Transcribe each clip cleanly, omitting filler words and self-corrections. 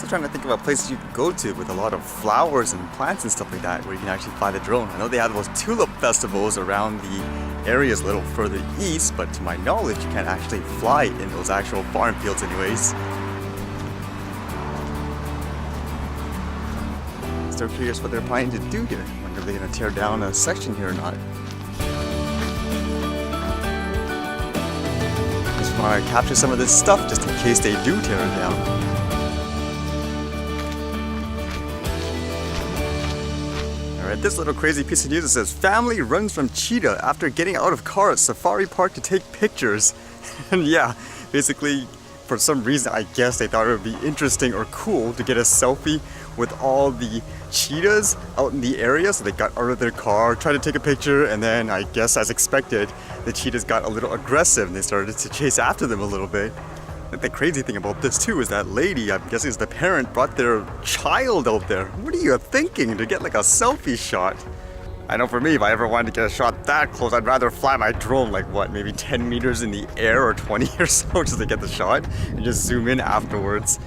also trying to think of a place you could go to with a lot of flowers and plants and stuff like that where you can actually fly the drone. I know they have those tulip festivals around the areas a little further east, but to my knowledge you can't actually fly in those actual farm fields anyways. Still curious what they're planning to do here. I wonder if they're going to tear down a section here or not. Just want to capture some of this stuff just in case they do tear it down. Alright, this little crazy piece of news that says family runs from cheetah after getting out of car at safari park to take pictures. And yeah, basically for some reason I guess they thought it would be interesting or cool to get a selfie with all the cheetahs out in the area, so they got out of their car, tried to take a picture, and then I guess as expected the cheetahs got a little aggressive and they started to chase after them a little bit. But the crazy thing about this too is that lady, I'm guessing it's the parent, brought their child out there. What are you thinking to get like a selfie shot? I know for me, if I ever wanted to get a shot that close, I'd rather fly my drone like what, maybe 10 meters in the air or 20 or so just to get the shot and just zoom in afterwards.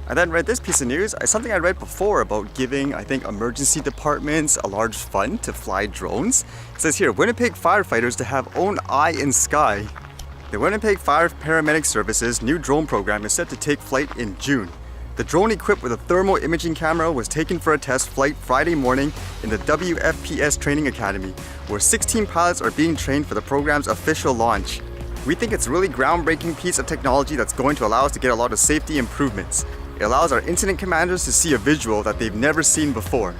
I then read this piece of news, something I read before about giving, I think, emergency departments a large fund to fly drones. It says here, Winnipeg Firefighters to have own eye in sky. The Winnipeg Fire Paramedic Services new drone program is set to take flight in June. The drone equipped with a thermal imaging camera was taken for a test flight Friday morning in the WFPS Training Academy, where 16 pilots are being trained for the program's official launch. We think it's a really groundbreaking piece of technology that's going to allow us to get a lot of safety improvements. It allows our incident commanders to see a visual that they've never seen before.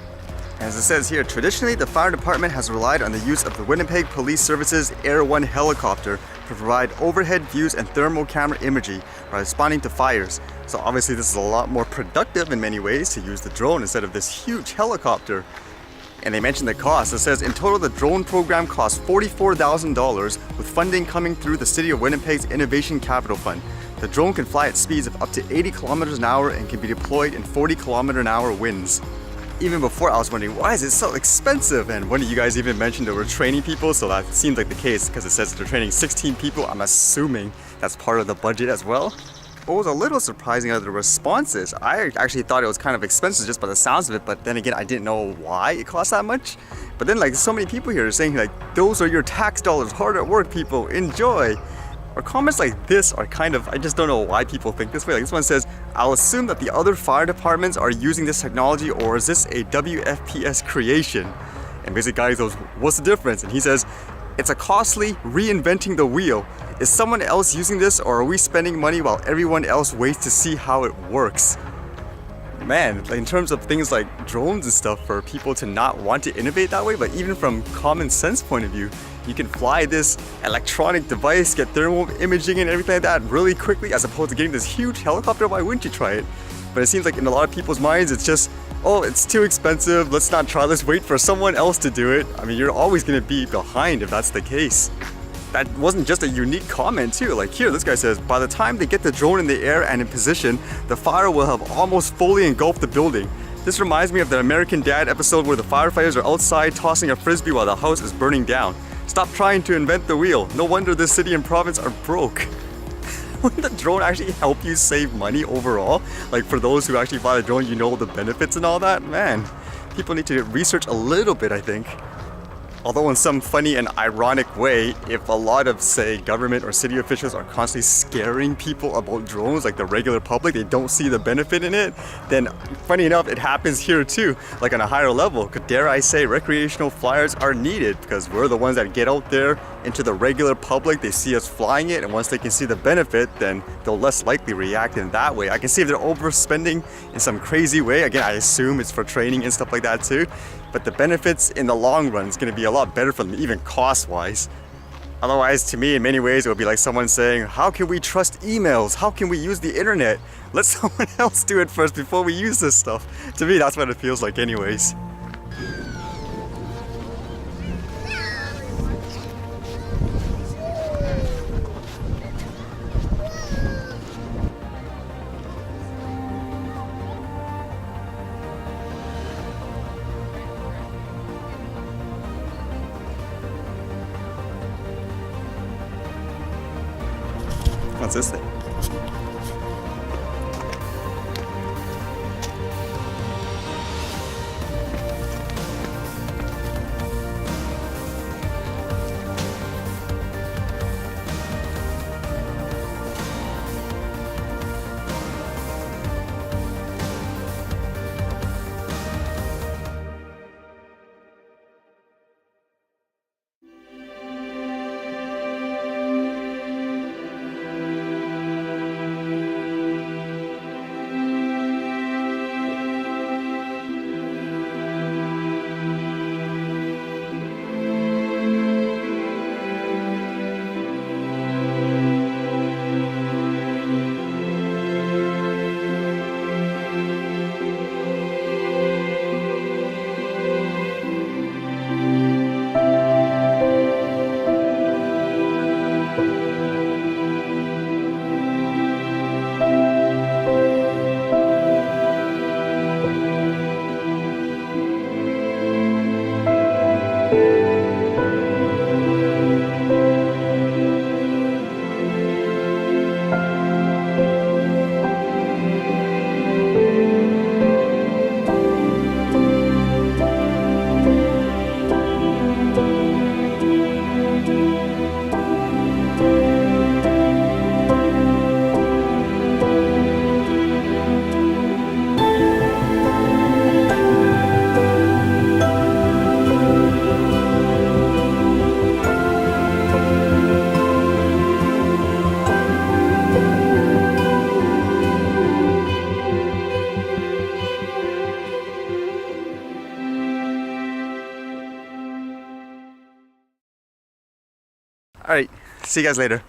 As it says here, traditionally the fire department has relied on the use of the Winnipeg Police Services Air 1 helicopter to provide overhead views and thermal camera imagery while responding to fires. So obviously this is a lot more productive in many ways to use the drone instead of this huge helicopter. And they mentioned the cost. It says in total the drone program costs $44,000 with funding coming through the City of Winnipeg's Innovation Capital Fund. The drone can fly at speeds of up to 80 kilometers an hour and can be deployed in 40 kilometer an hour winds. Even before I was wondering, why is it so expensive? And one of you guys even mentioned they were training people, so that seems like the case because it says they're training 16 people. I'm assuming that's part of the budget as well. What was a little surprising are the responses. I actually thought it was kind of expensive just by the sounds of it, but then again, I didn't know why it cost that much. But then like so many people here are saying like, those are your tax dollars, hard at work people, enjoy. Or comments like this are kind of, I just don't know why people think this way. Like this one says, I'll assume that the other fire departments are using this technology, or is this a WFPS creation? And basically guy goes, what's the difference? And he says, it's a costly reinventing the wheel. Is someone else using this, or are we spending money while everyone else waits to see how it works? Man, like in terms of things like drones and stuff, for people to not want to innovate that way, but even from common sense point of view, you can fly this electronic device, get thermal imaging and everything like that really quickly, as opposed to getting this huge helicopter. Why wouldn't you try it? But it seems like in a lot of people's minds, it's just, oh, it's too expensive, let's not try, let's wait for someone else to do it. I mean, you're always gonna be behind if that's the case. That wasn't just a unique comment too. Like here, this guy says, by the time they get the drone in the air and in position, the fire will have almost fully engulfed the building. This reminds me of the American Dad episode where the firefighters are outside tossing a frisbee while the house is burning down. Stop trying to invent the wheel. No wonder this city and province are broke. Wouldn't the drone actually help you save money overall? Like for those who actually fly the drone, you know the benefits and all that? Man, people need to research a little bit, I think. Although in some funny and ironic way, if a lot of, say, government or city officials are constantly scaring people about drones, like the regular public, they don't see the benefit in it, then funny enough, it happens here too, like on a higher level. Dare I say, recreational flyers are needed because we're the ones that get out there into the regular public, they see us flying it, and once they can see the benefit, then they'll less likely react in that way. I can see if they're overspending in some crazy way. Again, I assume it's for training and stuff like that too. But the benefits in the long run is going to be a lot better for them, even cost-wise. Otherwise, to me, in many ways, it would be like someone saying, how can we trust emails? How can we use the internet? Let someone else do it first before we use this stuff. To me, that's what it feels like anyways. What's this thing? Alright, see you guys later.